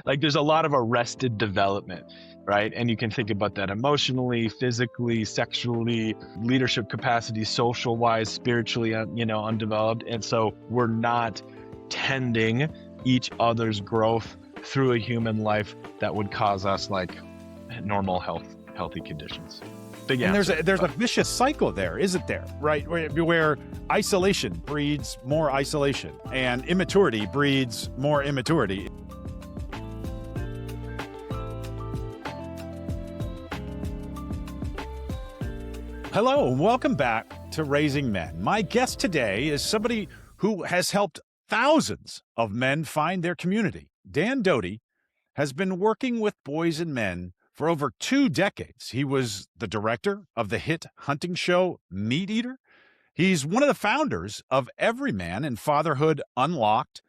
Like there's a lot of arrested development, right? And you can think about that emotionally, physically, sexually, leadership capacity, social wise, spiritually, undeveloped. And so we're not tending each other's growth through a human life that would cause us like normal healthy conditions. Big And answer. there's a But vicious cycle there, isn't there? Right, where isolation breeds more isolation, and immaturity breeds more immaturity. Hello, and welcome back to Raising Men. My guest today is somebody who has helped thousands of men find their community. Dan Doty has been working with boys and men for over 2 decades. He was the director of the hit hunting show MeatEater. He's one of the founders of Everyman and Fatherhood Unlocked,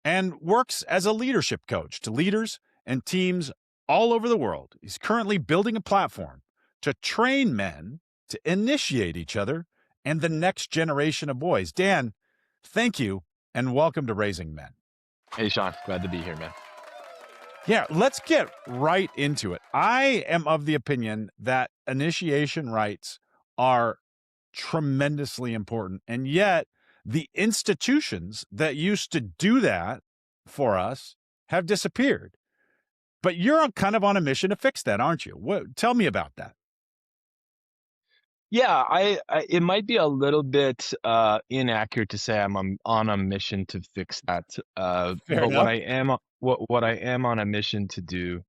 and works as a leadership coach to leaders and teams all over the world. He's currently building a platform to train men to initiate each other and the next generation of boys. Dan, thank you, and welcome to Raising Men. hey, Shaun, glad to be here, man. Yeah, let's get right into it. I am of the opinion that initiation rites are tremendously important, and yet the institutions that used to do that for us have disappeared. But you're kind of on a mission to fix that, aren't you? Tell me about that. Yeah, it might be a little bit inaccurate to say on a mission to fix that. Fair But enough. what I am on a mission to do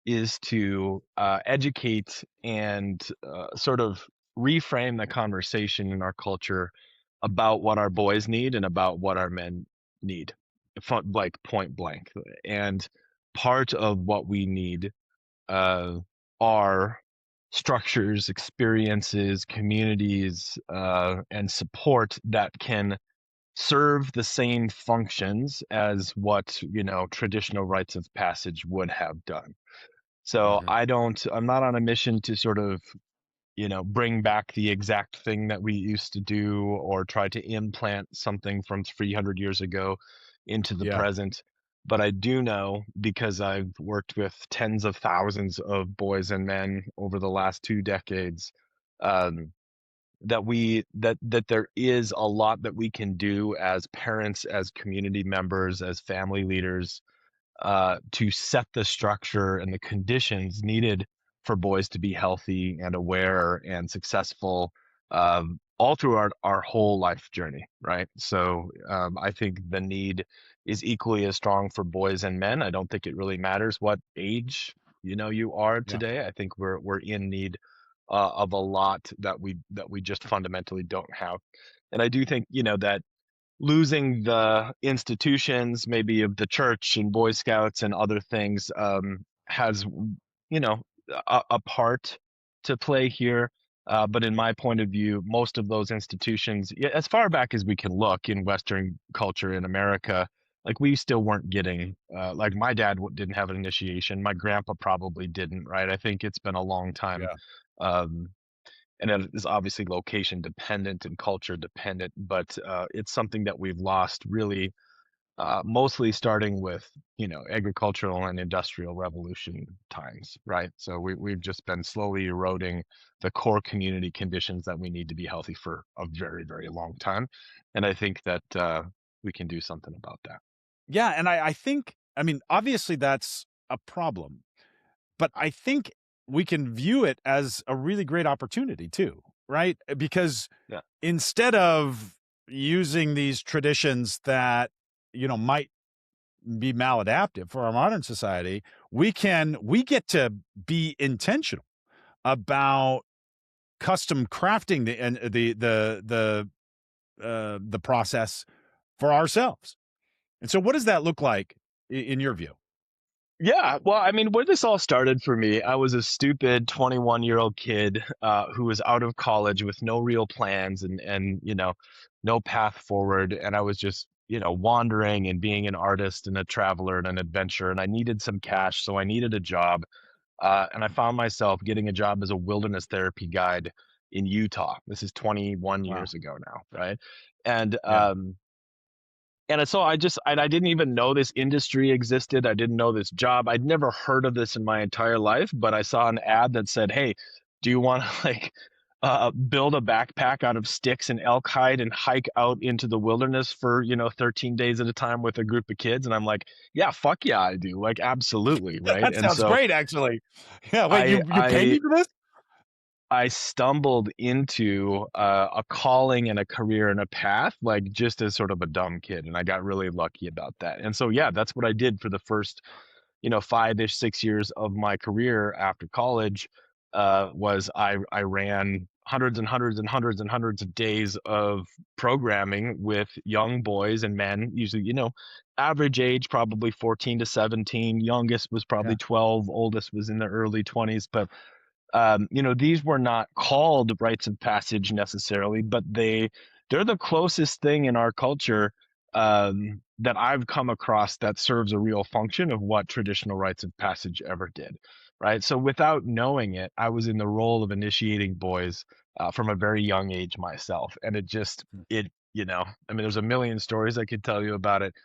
is to educate and sort of reframe the conversation in our culture about what our boys need and about what our men need, like point blank. And part of what we need uh, are structures, experiences, communities, and support that can serve the same functions as what traditional rites of passage would have done. So Mhm. I'm not on a mission to sort of bring back the exact thing that we used to do or try to implant something from 300 years ago into the Yeah. present. But I do know, because I've worked with tens of thousands of boys and men over the last 2 decades, um, that there is a lot that we can do as parents, as community members, as family leaders, to set the structure and the conditions needed for boys to be healthy and aware and successful, all through our whole life journey, right? So I think the need is equally as strong for boys and men. I don't think it really matters what age you are Yeah. today. I think we're in need of a lot that we just fundamentally don't have. And I do think that losing the institutions maybe of the church and Boy Scouts and other things has you know a part to play here. But in my point of view, most of those institutions, yeah, as far back as we can look in Western culture in America, like we still weren't getting, like my dad didn't have an initiation. My grandpa probably didn't, right? I think it's been a long time. Yeah. Um, and it is obviously location dependent and culture dependent, but it's something that we've lost really, mostly starting with agricultural and industrial revolution times, right? So we've just been slowly eroding the core community conditions that we need to be healthy for a very, very long time, and I think that we can do something about that. Yeah. And I think, I mean, obviously that's a problem, but I think we can view it as a really great opportunity too, right? Because Yeah. instead of using these traditions that, might be maladaptive for our modern society, we get to be intentional about custom crafting the process for ourselves. And so what does that look like in your view? Yeah, well, I mean, where this all started for me, I was a stupid 21-year-old kid who was out of college with no real plans and no path forward, and I was just wandering and being an artist and a traveler and an adventurer, and I needed some cash, so I needed a job, and I found myself getting a job as a wilderness therapy guide in Utah. This is 21 Wow. years ago now, right? And Yeah. And so I didn't even know this industry existed. I didn't know this job. I'd never heard of this in my entire life, but I saw an ad that said, "Hey, do you want to like build a backpack out of sticks and elk hide and hike out into the wilderness for, 13 days at a time with a group of kids?" And I'm like, "Yeah, fuck yeah, I do. Like, absolutely, right?" That And sounds so great, actually. Yeah, wait, I you paid I me for this? I stumbled into a calling and a career and a path, like just as sort of a dumb kid. And I got really lucky about that. And so, yeah, that's what I did for the first, 5-ish, 6 years of my career after college. Was I ran hundreds and hundreds and hundreds and hundreds of days of programming with young boys and men, usually, average age, probably 14 to 17. Youngest was Yeah. probably 12, oldest was in the early 20s. But these were not called rites of passage necessarily, but they're the closest thing in our culture that I've come across that serves a real function of what traditional rites of passage ever did, right? So without knowing it, I was in the role of initiating boys from a very young age myself, and I mean, there's a million stories I could tell you about it,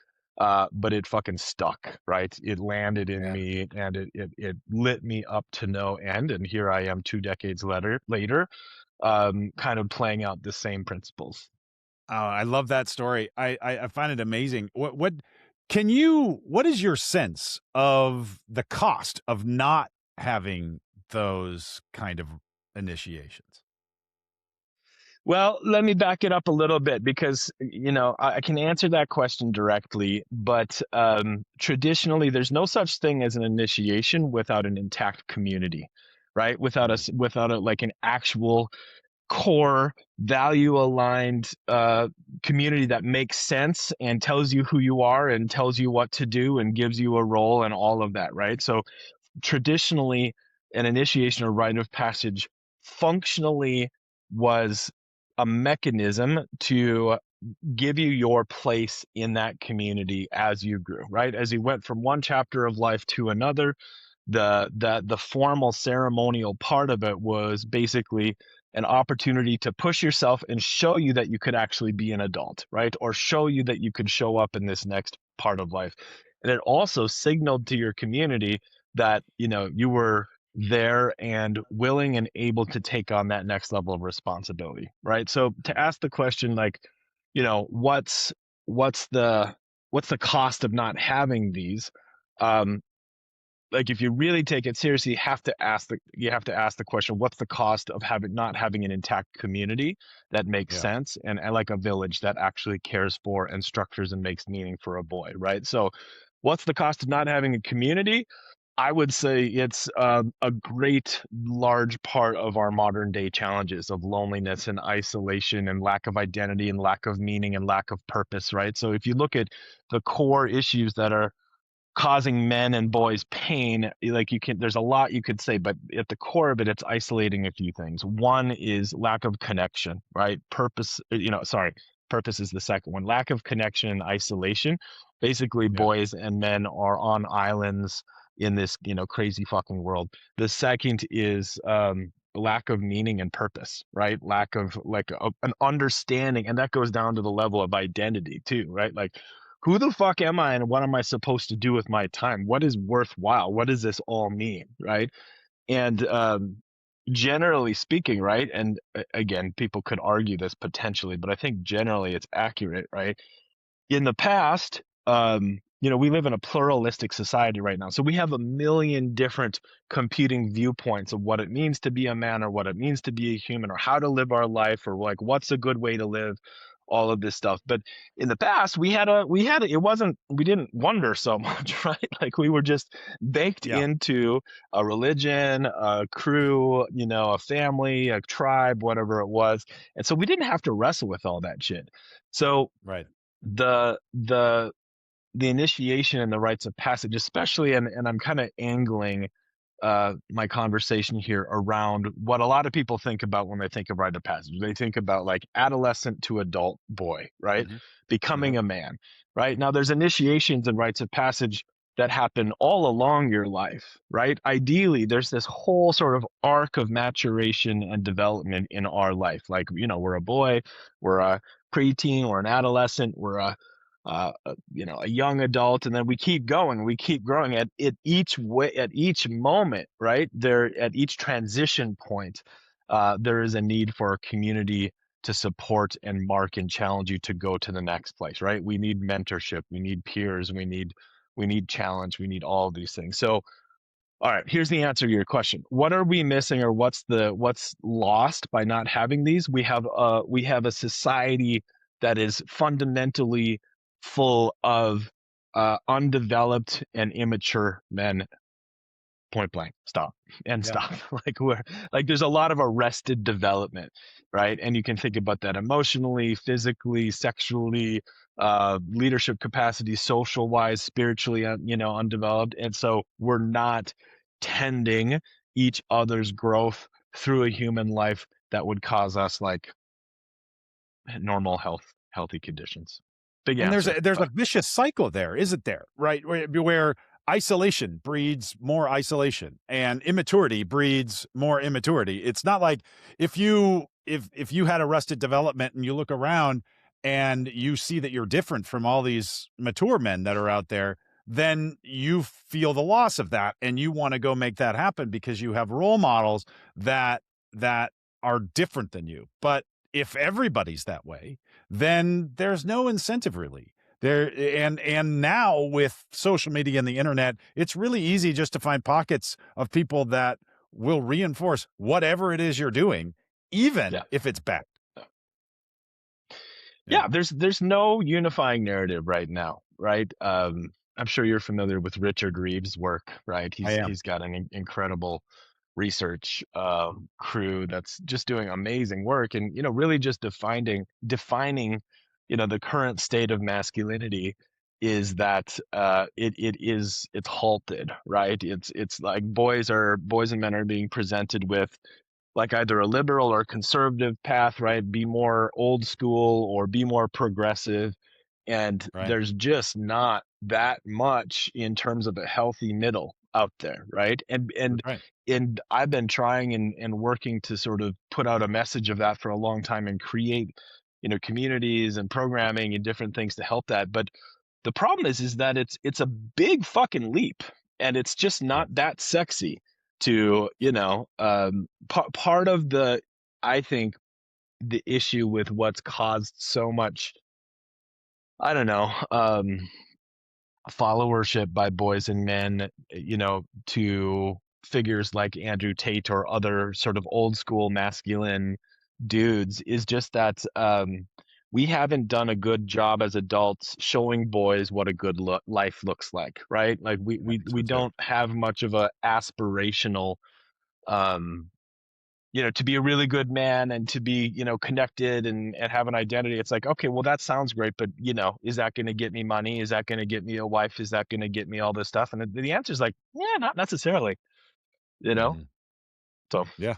but it fucking stuck, right? It landed in Yeah. me and it lit me up to no end. And here I am 2 decades later, kind of playing out the same principles. Oh, I love that story. I find it amazing. What is your sense of the cost of not having those kind of initiations? Well, let me back it up a little bit because, I can answer that question directly, but traditionally, there's no such thing as an initiation without an intact community, right? Mm, Without a like an actual core value aligned community that makes sense and tells you who you are and tells you what to do and gives you a role and all of that, right? So traditionally, an initiation or rite of passage functionally was a mechanism to give you your place in that community as you grew, right? As you went from one chapter of life to another, the formal ceremonial part of it was basically an opportunity to push yourself and show you that you could actually be an adult, right? Or show you that you could show up in this next part of life. And it also signaled to your community that, you were there and willing and able to take on that next level of responsibility, right? So to ask the question like, what's the what's the cost of not having these? Um, like if you really take it seriously, you have to ask the question, what's the cost of not having an intact community that makes yeah. sense and like a village that actually cares for and structures and makes meaning for a boy, right? So what's the cost of not having a community? I would say it's a great large part of our modern day challenges of loneliness and isolation and lack of identity and lack of meaning and lack of purpose, right? So if you look at the core issues that are causing men and boys pain, like there's a lot you could say, but at the core of it, it's isolating a few things. One is lack of connection, right? Purpose is the second one. Lack of connection and isolation. Basically, Yeah. boys and men are on islands in this, crazy fucking world. The second is lack of meaning and purpose, right? Lack of like an understanding, and that goes down to the level of identity too, right? Like who the fuck am I and what am I supposed to do with my time? What is worthwhile? What does this all mean? Right. And generally speaking, right. And again, people could argue this potentially, but I think generally it's accurate, right? In the past, we live in a pluralistic society right now. So we have a million different competing viewpoints of what it means to be a man or what it means to be a human or how to live our life or like what's a good way to live, all of this stuff. But in the past, we didn't wonder so much, right? Like we were just baked Yeah. into a religion, a crew, a family, a tribe, whatever it was. And so we didn't have to wrestle with all that shit. So Right. the the the initiation and the rites of passage, especially, and I'm kind of angling my conversation here around what a lot of people think about when they think of rite of passage. They think about like adolescent to adult boy, right? Hmm. Becoming Yep. a man, right? Now there's initiations and rites of passage that happen all along your life, right? Ideally, there's this whole sort of arc of maturation and development in our life. Like, we're a boy, we're a preteen, we're an adolescent, we're a a young adult, and then we keep going, we keep growing at each way, at each moment, right there, at each transition point. There is a need for a community to support and mark and challenge you to go to the next place, right? We need mentorship, we need peers, we need challenge, we need all of these things. So all right, here's the answer to your question. What are we missing, or what's lost by not having these? We have a society that is fundamentally full of undeveloped and immature men. Point blank, stop and Yeah. stop. Like there's a lot of arrested development, right? And you can think about that emotionally, physically, sexually, leadership capacity, social wise, spiritually, undeveloped. And so we're not tending each other's growth through a human life that would cause us like normal healthy conditions. Big And answer, there's a but vicious cycle there, isn't there? Right? Where isolation breeds more isolation and immaturity breeds more immaturity. It's not like if you had arrested development and you look around and you see that you're different from all these mature men that are out there, then you feel the loss of that and you want to go make that happen because you have role models that that are different than you. But if everybody's that way, then there's no incentive really there. And now with social media and the internet, it's really easy just to find pockets of people that will reinforce whatever it is you're doing, even yeah. if it's bad. Yeah. Yeah, there's no unifying narrative right now, right? I'm sure you're familiar with Richard Reeves' work, right? I He's am. he's got an incredible research crew that's just doing amazing work, and really just defining the current state of masculinity is that it's halted, right? It's like boys and men are being presented with like either a liberal or conservative path, right? Be more old school or be more progressive. And Right. there's just not that much in terms of a healthy middle out there, right? And That's and right. and I've been trying and working to sort of put out a message of that for a long time and create, communities and programming and different things to help that. But the problem is that it's a big fucking leap, and it's just Yeah. not that sexy to, part of the I think the issue with what's caused so much, I don't know, followership by boys and men, to figures like Andrew Tate or other sort of old school masculine dudes is just that we haven't done a good job as adults showing boys what a good life looks like, right? Like we I we think we so too. don't have much of a aspirational um to be a really good man and to be, connected and have an identity. It's like, okay, well, that sounds great, but, is that going to get me money? Is that going to get me a wife? Is that going to get me all this stuff? And the answer is like, yeah, not necessarily, you know? Mhm. So, Yeah.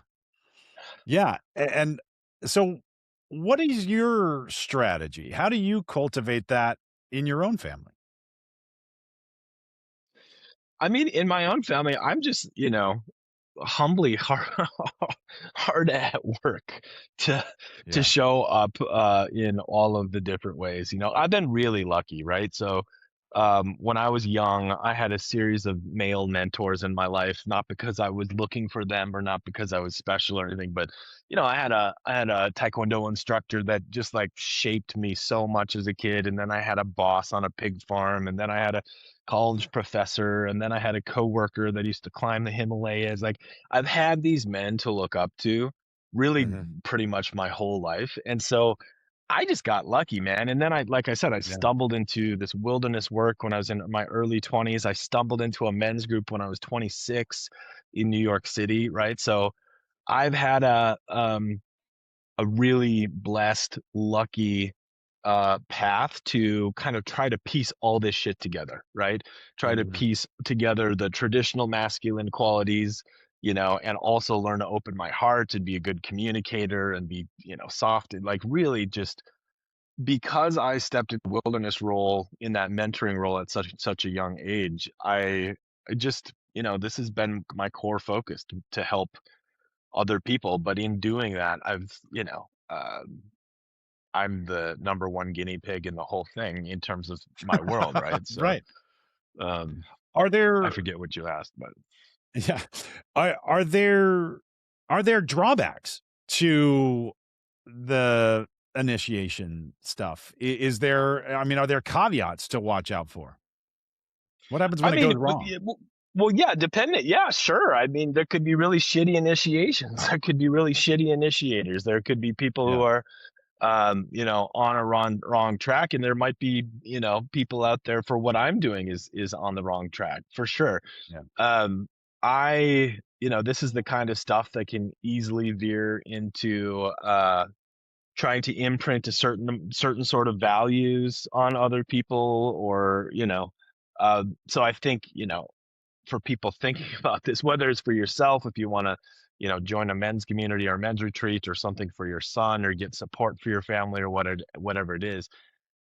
Yeah. And so what is your strategy? How do you cultivate that in your own family? I mean, in my own family, I'm just, humbly hard at work to Yeah. show up in all of the different ways. I've been really lucky, right? So when I was young, I had a series of male mentors in my life, not because I was looking for them or not because I was special or anything, but I had a taekwondo instructor that just like shaped me so much as a kid, and then I had a boss on a pig farm, and then I had a college professor, and then I had a coworker that used to climb the Himalayas. Like I've had these men to look up to really Mhm. pretty much my whole life. And so I just got lucky, man. And then like I said, I Yeah. stumbled into this wilderness work when I was in my early 20s. I stumbled into a men's group when I was 26 in New York City, right? So I've had a really blessed, lucky path to kind of try to piece all this shit together, right? Try to Mhm. piece together the traditional masculine qualities, and also learn to open my heart and be a good communicator and be, soft and like really just because I stepped into the wilderness role in that mentoring role at such a young age, I just, this has been my core focus to help other people. But in doing that, I've, I'm the number one guinea pig in the whole thing in terms of my world, right? So Right. um, Are I there forget what you asked, but yeah. Are there drawbacks to the initiation stuff? Is there, I mean, are there caveats to watch out for? What happens I when it mean, goes wrong? well, yeah, dependent. Yeah, sure. I mean, there could be really shitty initiations. There could be really shitty initiators. There could be people who Yeah. are, on a wrong track, and there might be, people out there for what I'm doing is on the wrong track for sure. Yeah. Um, this is the kind of stuff that can easily veer into trying to imprint a certain sort of values on other people, or so I think, for people thinking about this, whether it's for yourself, if you want to, join a men's community or men's retreat or something for your son, or get support for your family, or whatever it is,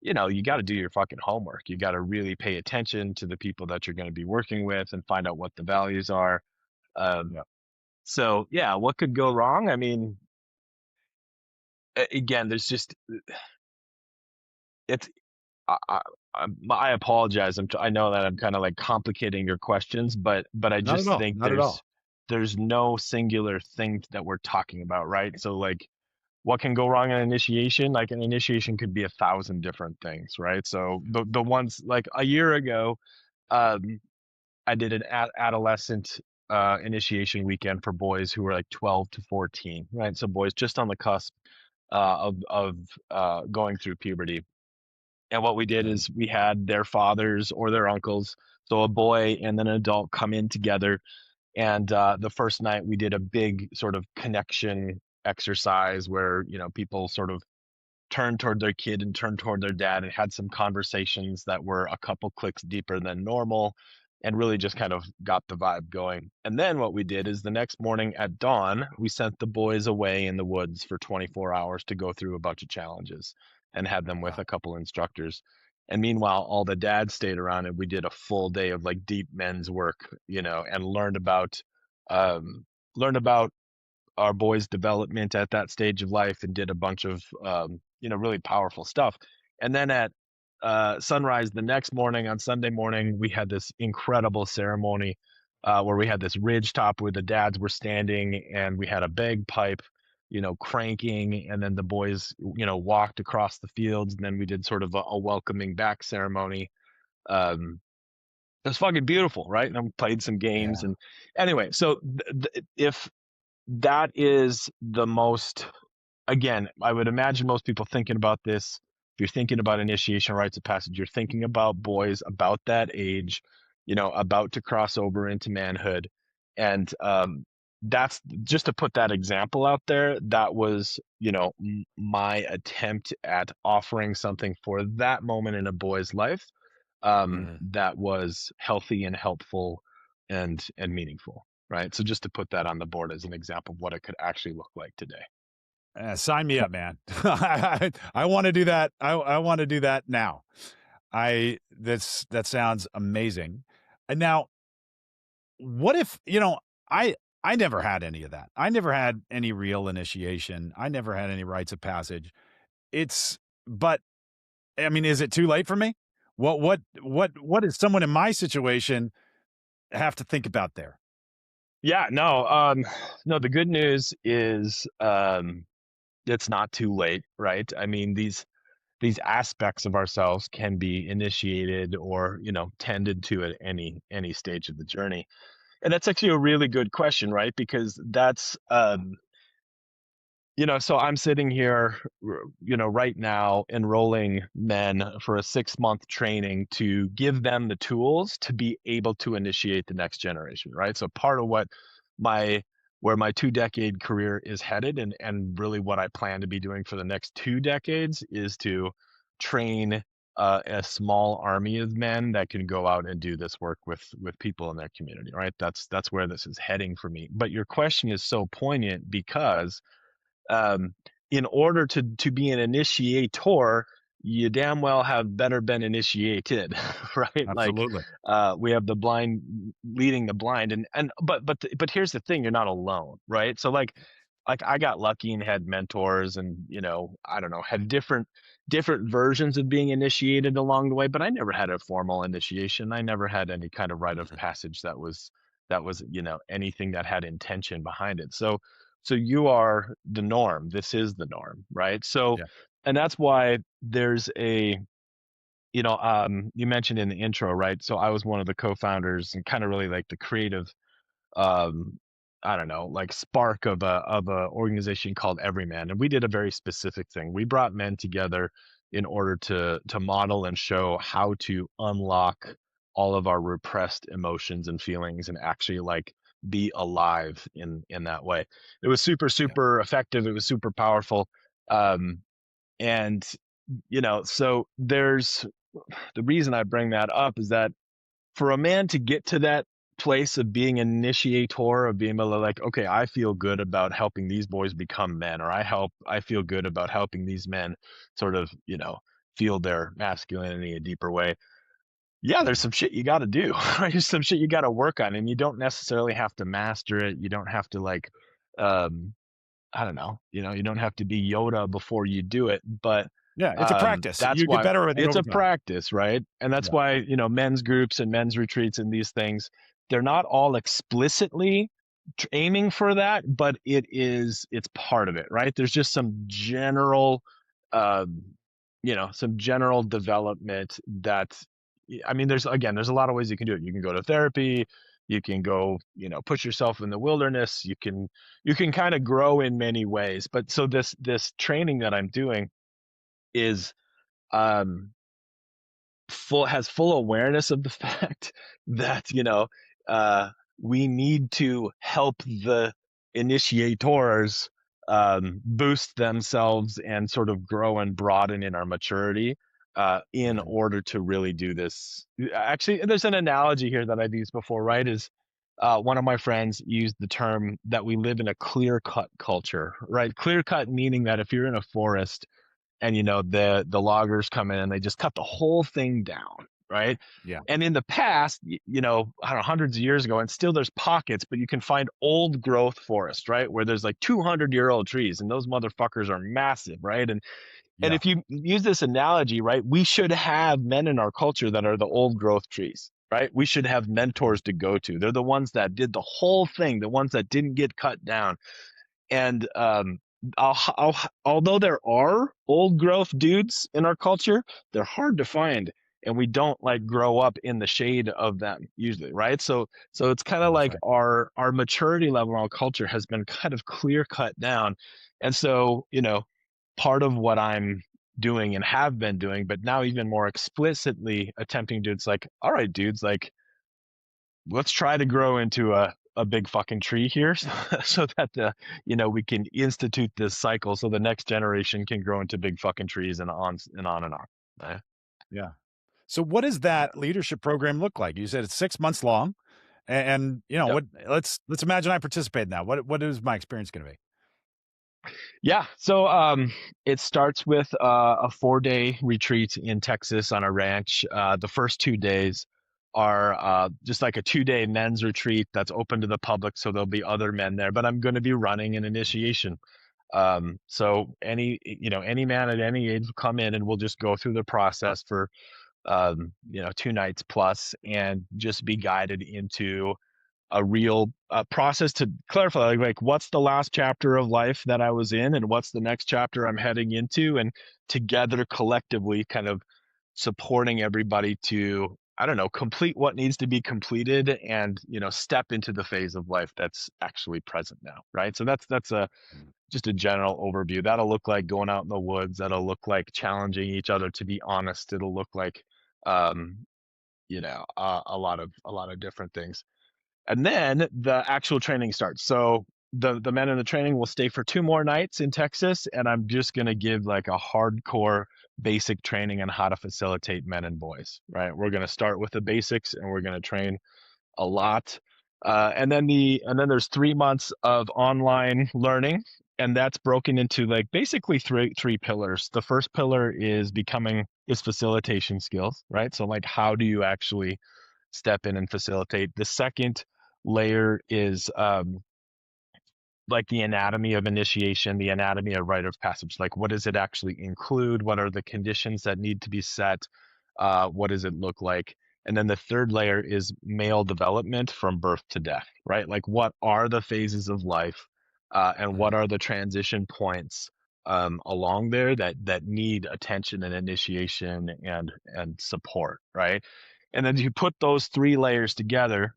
you got to do your fucking homework. You got to really pay attention to the people that you're going to be working with and find out what the values are. Um, Yeah. so yeah, what could go wrong? I mean, again, there's just it's I, I, I apologize. I know that I'm kind of like complicating your questions, but I Not at just all. think Not at there's all. there's no singular thing that we're talking about, right? So like, what can go wrong in an initiation? Like an initiation could be 1,000 different things, right? So the ones like a year ago, um, I did an adolescent initiation weekend for boys who were like 12 to 14, right? So boys just on the cusp of going through puberty. And what we did Yeah. is we had their fathers or their uncles, so a boy and then an adult, come in together. And the first night we did a big sort of connection exercise where, people sort of turned toward their kid and turned toward their dad and had some conversations that were a couple clicks deeper than normal, and really just kind of got the vibe going. And then what we did is the next morning at dawn, we sent the boys away in the woods for 24 hours to go through a bunch of challenges and had them with Wow. a couple instructors. And meanwhile, all the dads stayed around and we did a full day of like deep men's work, and um, learned about our boys' development at that stage of life, and did a bunch of really powerful stuff. And then at sunrise the next morning, on Sunday morning, we had this incredible ceremony where we had this ridge top where the dads were standing, and we had a bagpipe, cranking, and then the boys, walked across the fields, and then we did sort of a welcoming back ceremony. It was fucking beautiful, right? And I played some games, Yeah. and anyway, so if that is the most, again, I would imagine most people thinking about this, if you're thinking about initiation rites of passage, you're thinking about boys about that age, about to cross over into manhood. And that's just to put that example out there. That was, my attempt at offering something for that moment in a boy's life, Mhm. that was healthy and helpful and meaningful. Right. So just to put that on the board as an example of what it could actually look like today. Sign me up, man. I want to do that. I want to do that now. That sounds amazing. And now, what if, I never had any of that. I never had any real initiation. I never had any rites of passage. It's but I mean, is it too late for me? What does someone in my situation have to think about there? Yeah, no, no, the good news is, it's not too late, right? I mean, these aspects of ourselves can be initiated or, tended to at any stage of the journey. And that's actually a really good question, right? Because that's so I'm sitting here, right now, enrolling men for a 6-month training to give them the tools to be able to initiate the next generation, right? So part of my where my 2-decade career is headed, and really what I plan to be doing for the next 2 decades, is to train a small army of men that can go out and do this work with people in their community, right? That's where this is heading for me. But your question is so poignant because, um, in order to be an initiator, you damn well have better been initiated, right? Like, Absolutely. we have the blind leading the blind, and but here's the thing: you're not alone, right? So like, like I got lucky and had mentors and, I don't know, had different versions of being initiated along the way, but I never had a formal initiation. I never had any kind of rite of passage that was, anything that had intention behind it. So you are the norm. This is the norm, right? So, Yeah. and that's why there's you mentioned in the intro, right? So I was one of the co-founders and kind of really like the creative um I don't know, like spark of a organization called Everyman. And we did a very specific thing. We brought men together in order to model and show how to unlock all of our repressed emotions and feelings and actually like be alive in that way. It was super, Yeah. super effective. It was super powerful. Um and so there's the reason I bring that up is that for a man to get to that place of being an initiator, of being able to like, okay, I feel good about helping these boys become men, or I feel good about helping these men sort of, feel their masculinity a deeper way. Yeah, there's some shit you got to do. Right? There's some shit you got to work on, and you don't necessarily have to master it. You don't have to like, um, I don't know, you don't have to be Yoda before you do it, but Yeah. It's a practice. that's You get why better with it it's over a time. practice, right? And that's Yeah. why, men's groups and men's retreats and these things, they're not all explicitly aiming for that, but it's part of it, right? There's just um, some general development that, I mean, there's a lot of ways you can do it. You can go to therapy, you can go, push yourself in the wilderness, you can kind of grow in many ways. But so this training that I'm doing is um full awareness of the fact that uh we need to help the initiators boost themselves and sort of grow and broaden in our maturity in Mhm. order to really do this. Actually, there's an analogy here that I've used before, right? Is one of my friends used the term that we live in a clear cut culture, right? Clear cut meaning that if you're in a forest and the loggers come in and they just cut the whole thing down, right? Yeah. And in the past, I don't know, hundreds of years ago, and still there's pockets, but you can find old growth forest, right, where there's like 200-year-old trees, and those motherfuckers are massive, right? And Yeah. if you use this analogy, right, we should have men in our culture that are the old growth trees, right? We should have Mhm. mentors to go to. They're the ones that did the whole thing, the ones that didn't get cut down. And although there are old growth dudes in our culture, they're hard to find, and we don't like grow up in the shade of them usually, right? So it's kind of That's like right. our maturity level in our culture has been kind of clear cut down, and so part of what I'm doing and have been doing, but now even more explicitly attempting to, it's like, all right, dudes, like let's try to grow into a big fucking tree here so that we can institute this cycle so the next generation can grow into big fucking trees and on and on and on. Uh, Yeah. So what does that leadership program look like? You said it's 6 months long, and, yep. what let's imagine I participate in that. What is my experience gonna be? Yeah. So it starts with a 4-day retreat in Texas on a ranch. The first 2 days are just like a 2-day men's retreat that's open to the public, so there'll be other men there. But I'm going to be running an initiation. So any man at any age will come in and we'll just go through the process for 2 nights plus and just be guided into a real process to clarify like what's the last chapter of life that I was in and what's the next chapter I'm heading into, and together collectively kind of supporting everybody to, I don't know, complete what needs to be completed and step into the phase of life that's actually present now, right? So that's a Mm. just a general overview. That'll look like going out in the woods. That'll look like challenging each other to be honest. It'll look like um a lot of different things. And then the actual training starts. So the men in the training will stay for 2 more nights in Texas, and I'm just gonna give like a hardcore basic training on how to facilitate men and boys. Right? We're gonna start with the basics, and we're gonna train a lot. And then there's 3 months of online learning, and that's broken into like basically three pillars. The first pillar is facilitation skills, right? So like how do you actually step in and facilitate? The second layer is like the anatomy of initiation, the anatomy of rite of passage. Like, what does it actually include? What are the conditions that need to be set? What does it look like? And then the third layer is male development from birth to death, right? Like, what are the phases of life, and what Mm. are the transition points along there that need attention and initiation and support, right? And then you put those three layers together,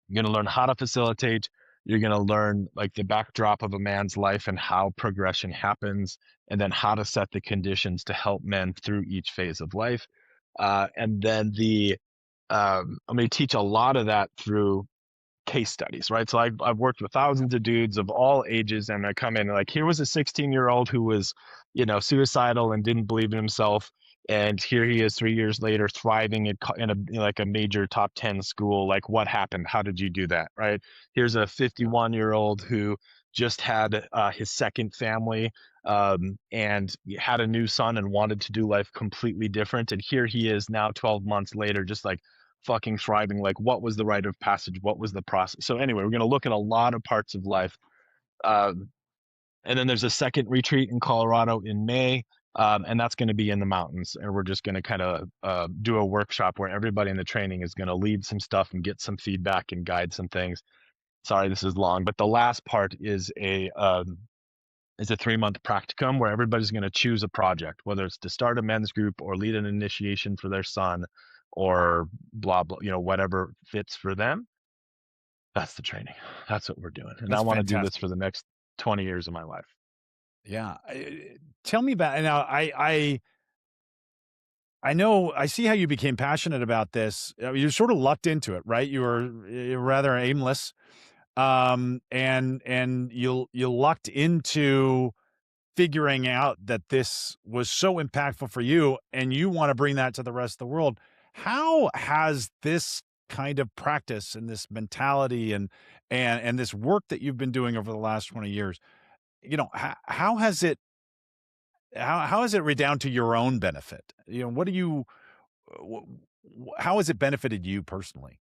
you're going to learn how to facilitate. You're going to learn like the backdrop of a man's life and how progression happens, and then how to set the conditions to help men through each phase of life. And then I'm going to teach a lot of that through case studies, right? So I've worked with thousands of dudes of all ages, and I come in and like, here was a 16-year-old who was, suicidal and didn't believe in himself, and here he is 3 years later thriving in like a major top 10 school. Like, what happened? How did you do that, right? Here's a 51-year-old who just had his second family, and had a new son and wanted to do life completely different, and here he is now 12 months later, just like fucking thriving. Like, what was the rite of passage? What was the process? So anyway, we're going to look at a lot of parts of life. Um, and then there's a second retreat in Colorado in May. And that's going to be in the mountains. And we're just going to kind of do a workshop where everybody in the training is going to lead some stuff and get some feedback and guide some things. Sorry, this is long, but the last part is a 3-month practicum where everybody's going to choose a project, whether it's to start a men's group or lead an initiation for their son, or blah blah, whatever fits for them. That's the training. That's what we're doing, and I That's want to do this fantastic. for the next 20 years of my life. Yeah. Tell me about now. I know I see how you became passionate about this. You sort of lucked into it, right? You're rather aimless, and you lucked into figuring out that this was so impactful for you, and you want to bring that to the rest of the world. How has this kind of practice and this mentality and this work that you've been doing over the last 20 years, how has it how has it redound to your own benefit? What do you how has it benefited you personally?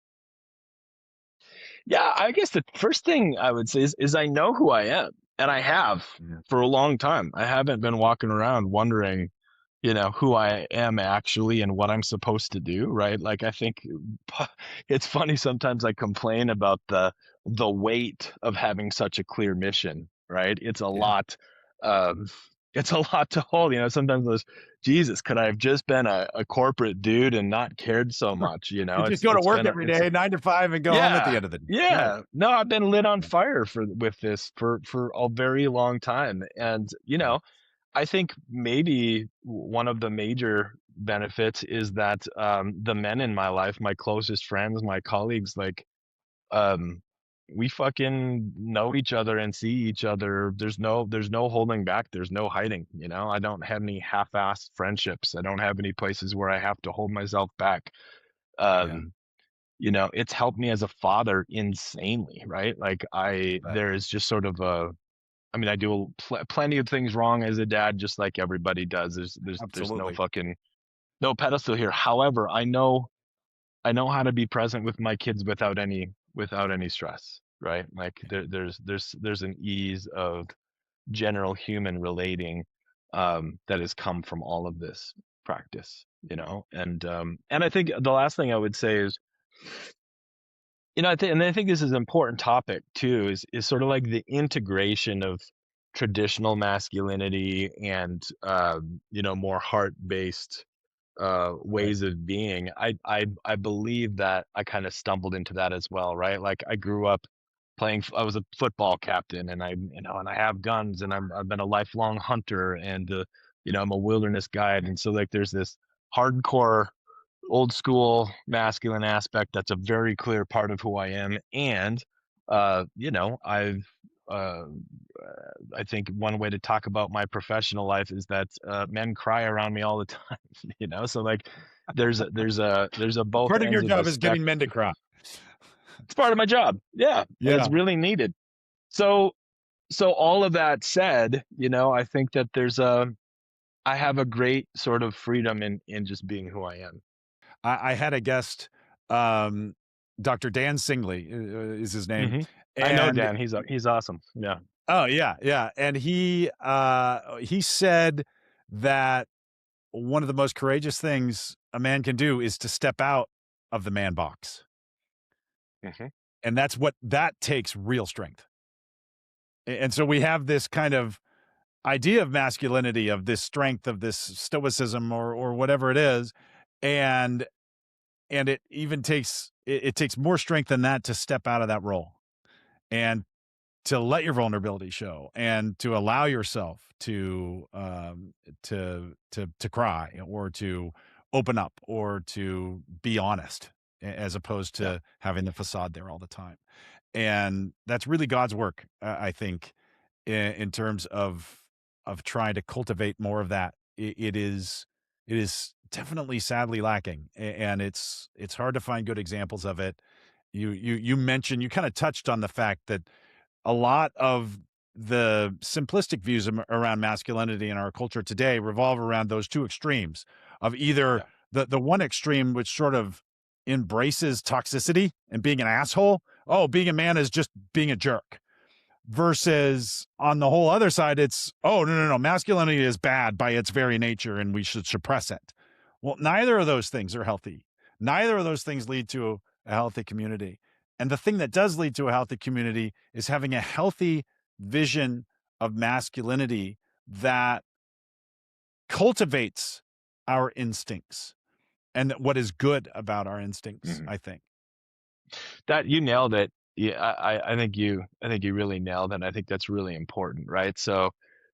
Yeah, I guess the first thing I would say is I know who I am, and I have Yeah. for a long time. I haven't been walking around wondering, who I am actually and what I'm supposed to do, right? Like, I think it's funny sometimes I complain about the weight of having such a clear mission, right? Yeah. Um, it's a lot to hold. Sometimes those, Jesus, could I have just been a corporate dude and not cared so much? You just It's go to it's work been every it's day, 9 to 5, and go home at the yeah, end of the day. Right. yeah. No, I've been lit on fire with this for a very long time, and Yeah. I think maybe one of the major benefits is that the men in my life, my closest friends, my colleagues, like, um, we fucking know each other and see each other. There's no holding back. There's no hiding. I don't have any half-assed friendships. I don't have any places where I have to hold myself back. Yeah. Um, it's helped me as a father insanely, right? Like, But there is just sort of I mean, I do plenty of things wrong as a dad, just like everybody does. There's no absolutely. fucking no pedestal here. However, I know how to be present with my kids without any stress, right? Like, there's an ease of general human relating, that has come from all of this practice, and I think the last thing I would say is, I think this is an important topic too, is sort of like the integration of traditional masculinity and, more heart-based Right. ways of being. I believe that I kind of stumbled into that as well, right? Like, I grew up I was a football captain, and I have guns, and I've been a lifelong hunter, and I'm a wilderness guide, and so, like, there's this hardcore old school masculine aspect that's a very clear part of who I am. And I've uh, I think one way to talk about my professional life is that men cry around me all the time. So, like, there's a both Part of your ends of the job is getting spectrum. men to cry. It's part of my job, yeah, and it's Yeah. really needed. So so all of that said, I think that I have a great sort of freedom in just being who I am. I had a guest, um, Dr. Dan Singley is his name, Hmm. I know and Dan. He's awesome. Yeah. Oh yeah, yeah. And he said that one of the most courageous things a man can do is to step out of the man box. Hmm. And that takes real strength. And so we have this kind of idea of masculinity, of this strength, of this stoicism or whatever it is. And it even it takes more strength than that to step out of that role and to let your vulnerability show and to allow yourself to cry or to open up or to be honest as opposed Yeah. to having the facade there all the time. And that's really God's work, I think, in terms of trying to cultivate more of that. It is definitely sadly lacking, and it's hard to find good examples of it. You mentioned, you kind of touched on the fact that a lot of the simplistic views around masculinity in our culture today revolve around those two extremes of either Yeah. the one extreme which sort of embraces toxicity and being an asshole. Oh, being a man is just being a jerk. Versus on the whole other side, it's, oh, no, masculinity is bad by its very nature and we should suppress it. Well, neither of those things are healthy. Neither of those things lead to a healthy community. And the thing that does lead to a healthy community is having a healthy vision of masculinity that cultivates our instincts and what is good about our instincts, Mhm. I think. That you nailed it. Yeah, I think you really nailed it. And I think that's really important, right? So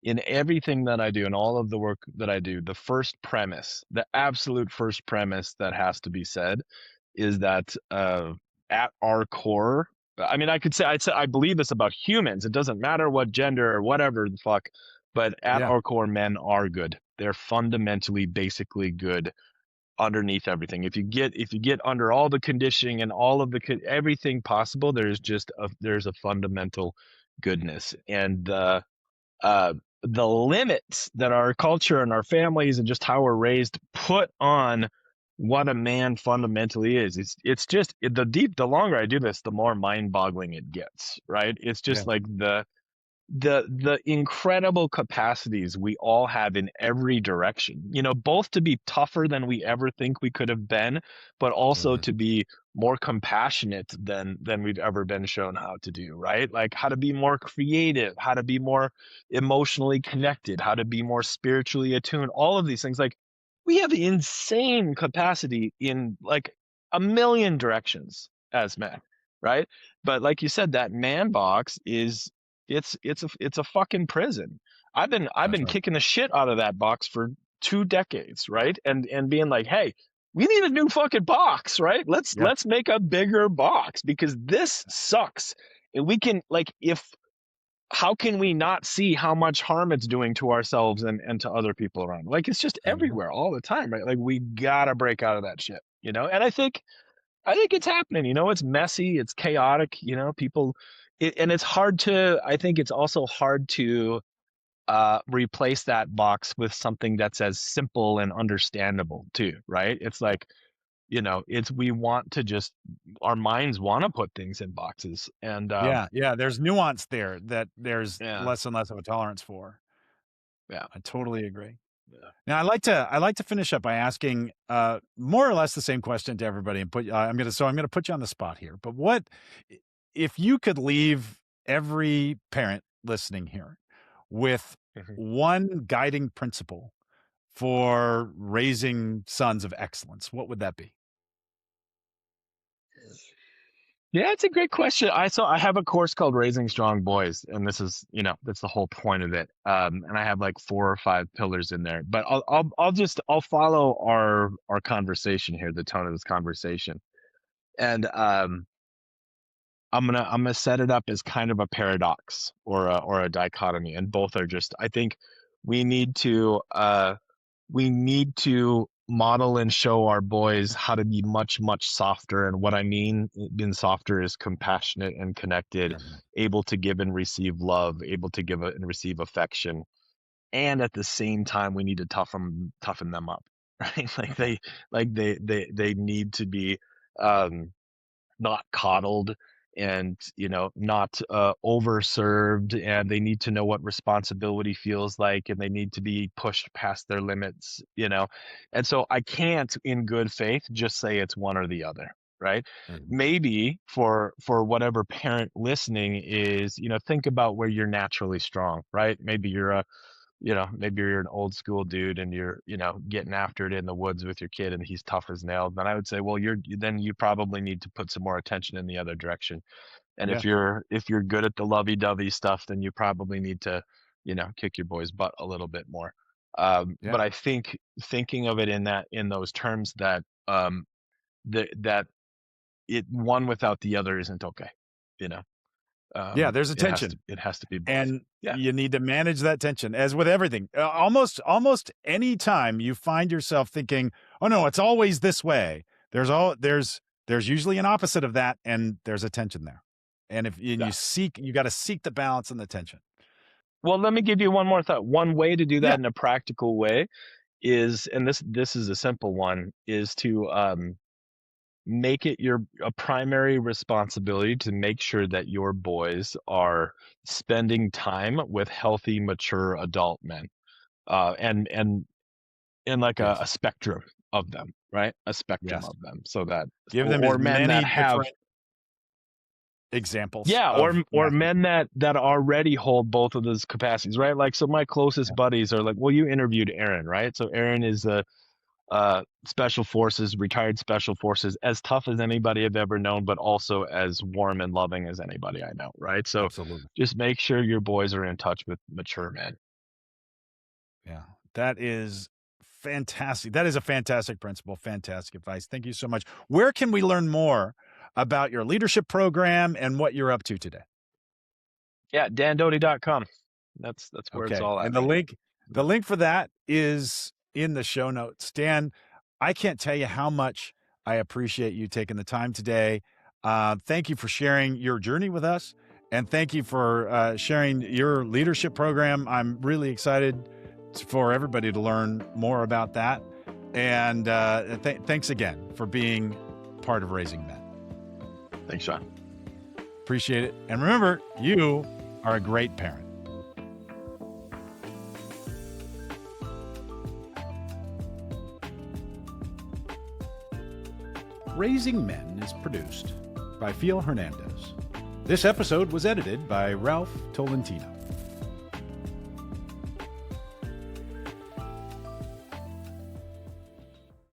in everything that I do and all of the work that I do, the first premise, the absolute first premise that has to be said is that at our core, I mean, I'd say I believe this about humans. It doesn't matter what gender or whatever the fuck, but at Yeah. our core, men are good. They're fundamentally, basically good underneath everything. If you get under all the conditioning and all of everything possible, there's a fundamental goodness. And the limits that our culture and our families and just how we're raised put on what a man fundamentally is. It's just the longer I do this, the more mind-boggling it gets, right? It's Yeah. just like the incredible capacities we all have in every direction, you know, both to be tougher than we ever think we could have been, but also Mhm. to be more compassionate than we've ever been shown how to do, right? Like how to be more creative, how to be more emotionally connected, how to be more spiritually attuned, all of these things. Like we have insane capacity in like a million directions as men, right? But like you said, that man box is it's a fucking prison. I've That's been right. kicking the shit out of that box for 2 decades, right? And being like, hey, we need a new fucking box, right? Yeah. Let's make a bigger box because this sucks. And we can like if how can we not see how much harm it's doing to ourselves and to other people around? Like it's just Mhm. everywhere all the time, right? Like we gotta break out of that shit, you know? And I think it's happening, you know, it's messy, it's chaotic, you know, and it's hard to, I think it's also hard to replace that box with something that's as simple and understandable too, right? It's like, you know, we want to just, our minds want to put things in boxes. And Yeah, yeah, there's nuance there that there's yeah, less and less of a tolerance for. yeah, I totally agree. yeah. Now, I like to finish up by asking, more or less the same question to everybody and I'm gonna put you on the spot here, but I if you could leave every parent listening here with Mhm. one guiding principle for raising sons of excellence, what would that be? Yeah, it's a great question. I have a course called Raising Strong Boys, and this is, you know, that's the whole point of it. And I have like 4 or 5 pillars in there. But I'll follow our conversation here, the tone of this conversation. And I'm gonna set it up as kind of a paradox or a dichotomy. And both are just I think we need to we need to model and show our boys how to be much, much softer. And what I mean being softer is compassionate and connected, Mhm. able to give and receive love, able to give and receive affection. And at the same time, we need to toughen them up, right? Okay. Like they need to be um, not coddled. and not overserved, and they need to know what responsibility feels like, and they need to be pushed past their limits. And so I can't in good faith just say it's one or the other, right? Mhm. Maybe for whatever parent listening is, think about where you're naturally strong, right? Maybe you're an old school dude and you're, getting after it in the woods with your kid and he's tough as nails. Then I would say, well, then you probably need to put some more attention in the other direction. And Yeah. if you're good at the lovey-dovey stuff, then you probably need to, kick your boy's butt a little bit more. Yeah. But I think thinking of it in those terms, that that it one without the other isn't okay. You know, Yeah. There's a tension. it has to be both. And Yeah. you need to manage that tension, as with everything. Almost any time you find yourself thinking, "Oh no, it's always this way." There's usually an opposite of that, and there's a tension there. And if and Yeah. you got to seek the balance and the tension. Well, let me give you one more thought. One way to do Yeah. that in a practical way is, and this is a simple one, is to make it a primary responsibility to make sure that your boys are spending time with healthy, mature adult men, and like Yes. a spectrum of them, right? A spectrum Yes. of them, so that, Give them as or men that many have, different examples yeah, of or masculinity. men that already hold both of those capacities, right? Like, so my closest Yeah, buddies are like, well, you interviewed Aaron, right? So Aaron is a special forces, retired special forces, as tough as anybody I've ever known, but also as warm and loving as anybody I know, right? So absolutely. just make sure your boys are in touch with mature men. Yeah. That is fantastic. That is a fantastic principle, fantastic advice. Thank you so much. Where can we learn more about your leadership program and what you're up to today? Yeah, dandoty.com. That's where it's Okay. all And at. the link for that is in the show notes. Dan, I can't tell you how much I appreciate you taking the time today. Thank you for sharing your journey with us, and thank you for sharing your leadership program. I'm really excited for everybody to learn more about that. And thanks again for being part of Raising Men. Thanks, Shaun. Appreciate it. And remember, you are a great parent. Raising Men is produced by Phil Hernandez. This episode was edited by Ralph Tolentino.